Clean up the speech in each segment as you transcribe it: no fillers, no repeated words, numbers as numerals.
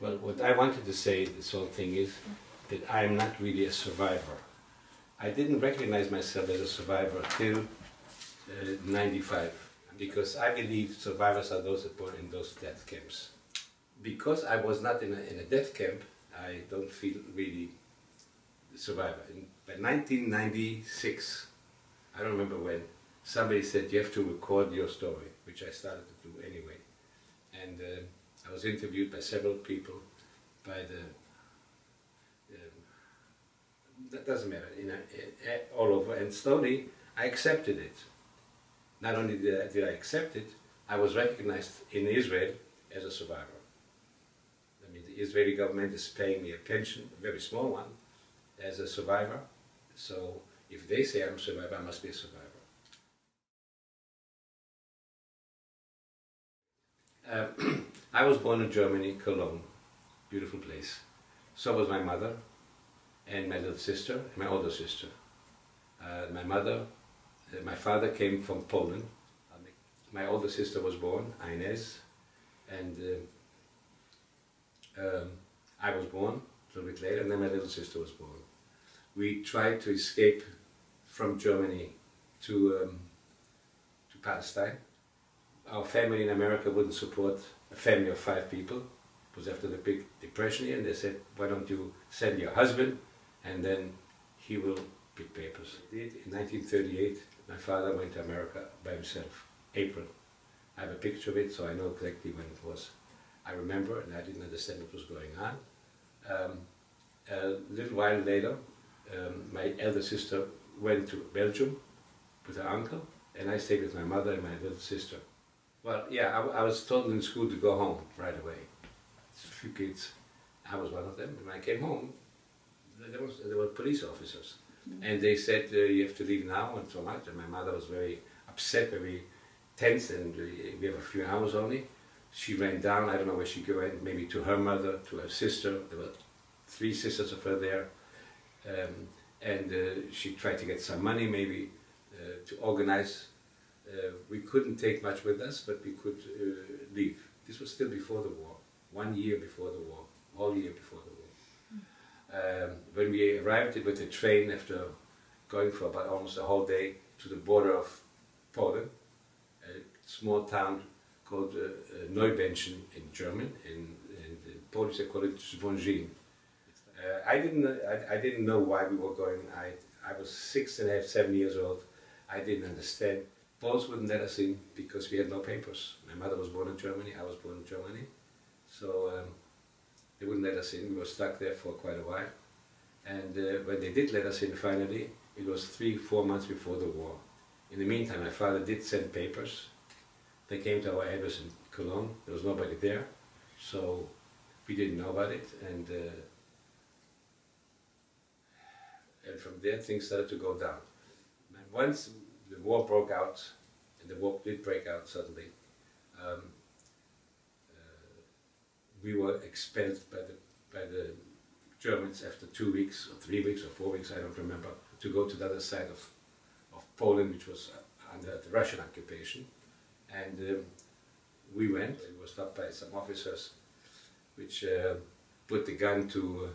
Well, what I wanted to say, this whole thing is that I am not really a survivor. I didn't recognize myself as a survivor till 95, because I believe survivors are those that were in those death camps. Because I was not in a death camp, I don't feel really a survivor. By 1996, I don't remember when, somebody said you have to record your story, which I started to do anyway. And I was interviewed by several people, by that doesn't matter, all over, and slowly I accepted it. Not only did I accept it, I was recognized in Israel as a survivor. I mean, the Israeli government is paying me a pension, a very small one, as a survivor. So if they say I'm a survivor, I must be a survivor. I was born in Germany, Cologne, beautiful place. So was my mother, and my little sister, and my older sister. My father came from Poland. My older sister was born, Inez, and I was born a little bit later, and then my little sister was born. We tried to escape from Germany to Palestine. Our family in America wouldn't support a family of 5 people. It was after the big depression here, and they said, why don't you send your husband, and then he will pick papers. In 1938, my father went to America by himself, April. I have a picture of it, so I know exactly when it was. I remember, and I didn't understand what was going on. A little while later, my elder sister went to Belgium with her uncle, and I stayed with my mother and my little sister. Well, yeah, I was told in school to go home right away. A few kids, I was one of them. When I came home, there were police officers, and they said you have to leave now and so much. And my mother was very upset, very tense, and we have a few hours only. She ran down. I don't know where she went. Maybe to her mother, to her sister. There were 3 sisters of her there, and she tried to get some money, maybe to organize. We couldn't take much with us, but we could leave. This was still before the war, 1 year before the war, all year before the war. When we arrived with the train after going for about almost a whole day to the border of Poland, a small town called Neubenchen in German, in Polish they call it Zwondzin. I didn't know why we were going. I was 6.5, 7 years old. I didn't understand. Poles wouldn't let us in because we had no papers. My mother was born in Germany, I was born in Germany. So they wouldn't let us in. We were stuck there for quite a while. And when they did let us in finally, it was 3-4 months before the war. In the meantime, my father did send papers. They came to our address in Cologne. There was nobody there. So we didn't know about it. And from there, things started to go down. And once the war broke out, and the war did break out suddenly, we were expelled by the Germans after 2 weeks, or 3 weeks, or 4 weeks, I don't remember, to go to the other side of Poland, which was under the Russian occupation. And we went. We were stopped by some officers, which put the gun to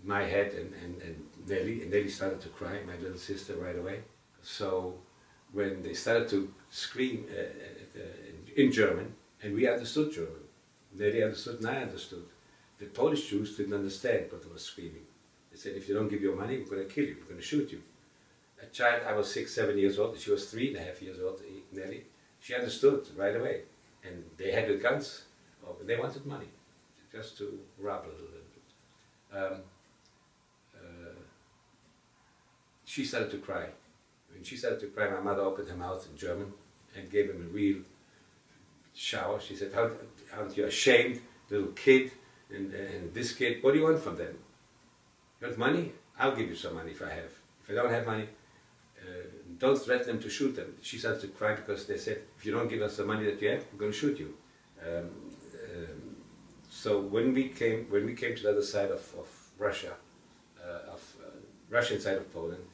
my head and Nelly started to cry, my little sister, right away. So when they started to scream in German, and we understood German, Nelly understood and I understood. The Polish Jews didn't understand what they were screaming. They said, if you don't give your money, we're going to kill you, we're going to shoot you. A child, I was 6, 7 years old, she was 3.5 years old, Nelly. She understood right away. And they had the guns, and they wanted money, just to rob a little bit. She started to cry. When she started to cry, my mother opened her mouth in German and gave him a real shower. She said, aren't you ashamed, little kid, and this kid, what do you want from them? You want money? I'll give you some money if I have. If I don't have money, don't threaten them to shoot them. She started to cry because they said, if you don't give us the money that you have, we're going to shoot you. So when we came to the other side of Russia, Russian side of Poland,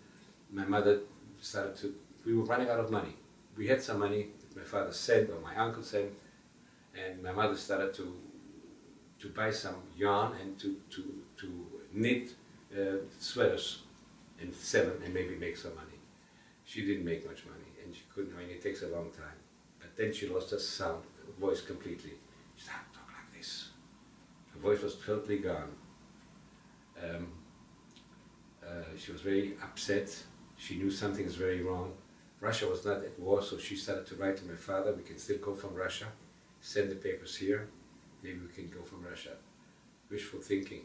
my mother started to, we were running out of money. We had some money that my father sent or my uncle sent, and my mother started to to buy some yarn and to knit sweaters and sell them and maybe make some money. She didn't make much money, and she couldn't. I mean, it takes a long time. But then she lost her voice completely. She started to talk like this. Her voice was totally gone. She was very upset. She knew something is very wrong. Russia was not at war, so she started to write to my father, we can still go from Russia, send the papers here, maybe we can go from Russia. Wishful thinking.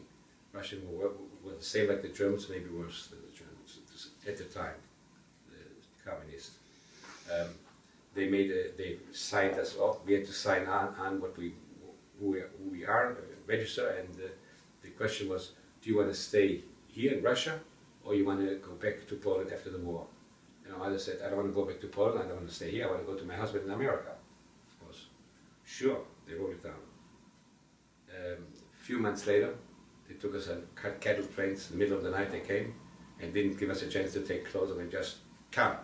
Russian war was the same like the Germans, maybe worse than the Germans at the time, the communists. They signed us off. We had to sign on what who we are, register, and the question was, do you want to stay here in Russia, or you want to go back to Poland after the war? And my mother said, I don't want to go back to Poland, I don't want to stay here, I want to go to my husband in America, of course. Sure, they wrote it down. A few months later, they took us on cattle trains. In the middle of the night they came and didn't give us a chance to take clothes, and they just come.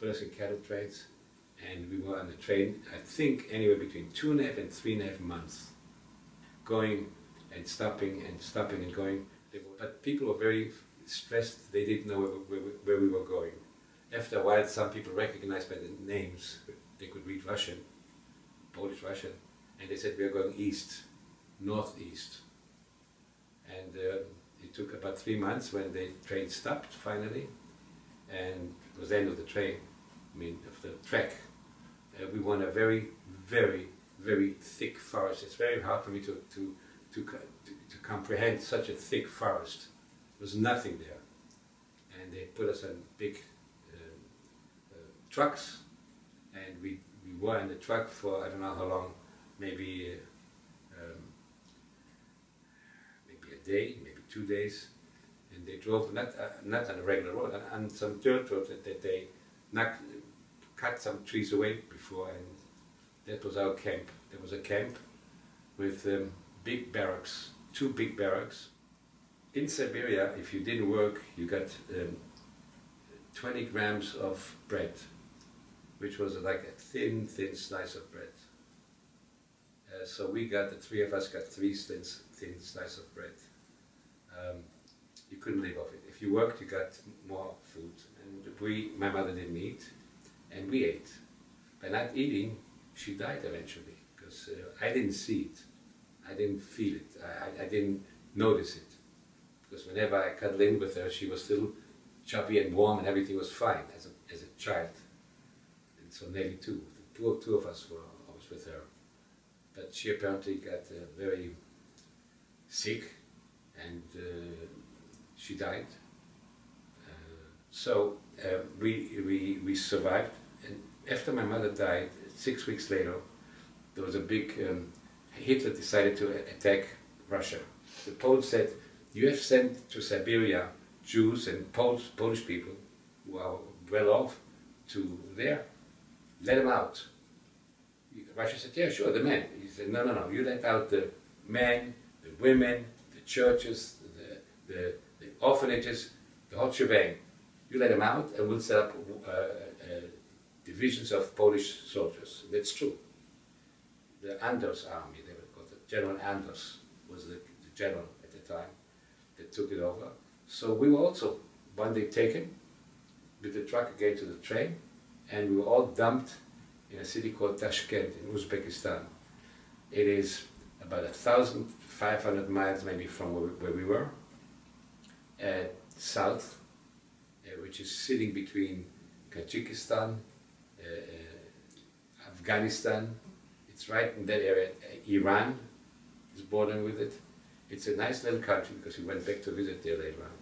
Put us in cattle trains, and we were on the train, I think anywhere between 2.5 and 3.5 months, going and stopping and going. But people were very stressed, they didn't know where we were going. After a while, some people recognized by the names, they could read Russian, Polish Russian, and they said we are going east, northeast. And it took about 3 months when the train stopped finally, and it was the end of the train, I mean of the track. We were in a very, very, very thick forest. It's very hard for me to comprehend such a thick forest. There was nothing there. And they put us on big trucks, and we were in the truck for I don't know how long, maybe a day, maybe 2 days, and they drove not on a regular road, on some dirt road that they cut some trees away before, and that was our camp. There was a camp with big barracks, 2 big barracks. In Siberia, if you didn't work, you got 20 grams of bread, which was like a thin slice of bread. So we got, the 3 of us got 3 thin slices of bread. You couldn't live off it. If you worked, you got more food. And my mother didn't eat, and we ate. By not eating, she died eventually, because I didn't see it. I didn't feel it. I didn't notice it. Because whenever I cuddled in with her, she was still chubby and warm, and everything was fine as a child. And so nearly 2. Two of us were always with her. But she apparently got very sick, and she died. So we survived. And after my mother died, 6 weeks later, there was a big, Hitler decided to attack Russia. The Poles said, you have sent to Siberia Jews and Polish people who are well off to there, let them out. Russia said, yeah, sure, the men. He said, no, you let out the men, the women, the churches, the orphanages, the whole shebang. You let them out, and we'll set up divisions of Polish soldiers. That's true. The Anders army, they were called, the General Anders was the general at the time that took it over. So we were also one day taken with the truck again to the train, and we were all dumped in a city called Tashkent in Uzbekistan. It is about 1,500 miles maybe from where we were, south, which is sitting between Tajikistan, Afghanistan. It's right in that area. Iran is bordering with it. It's a nice little country because we went back to visit there later on.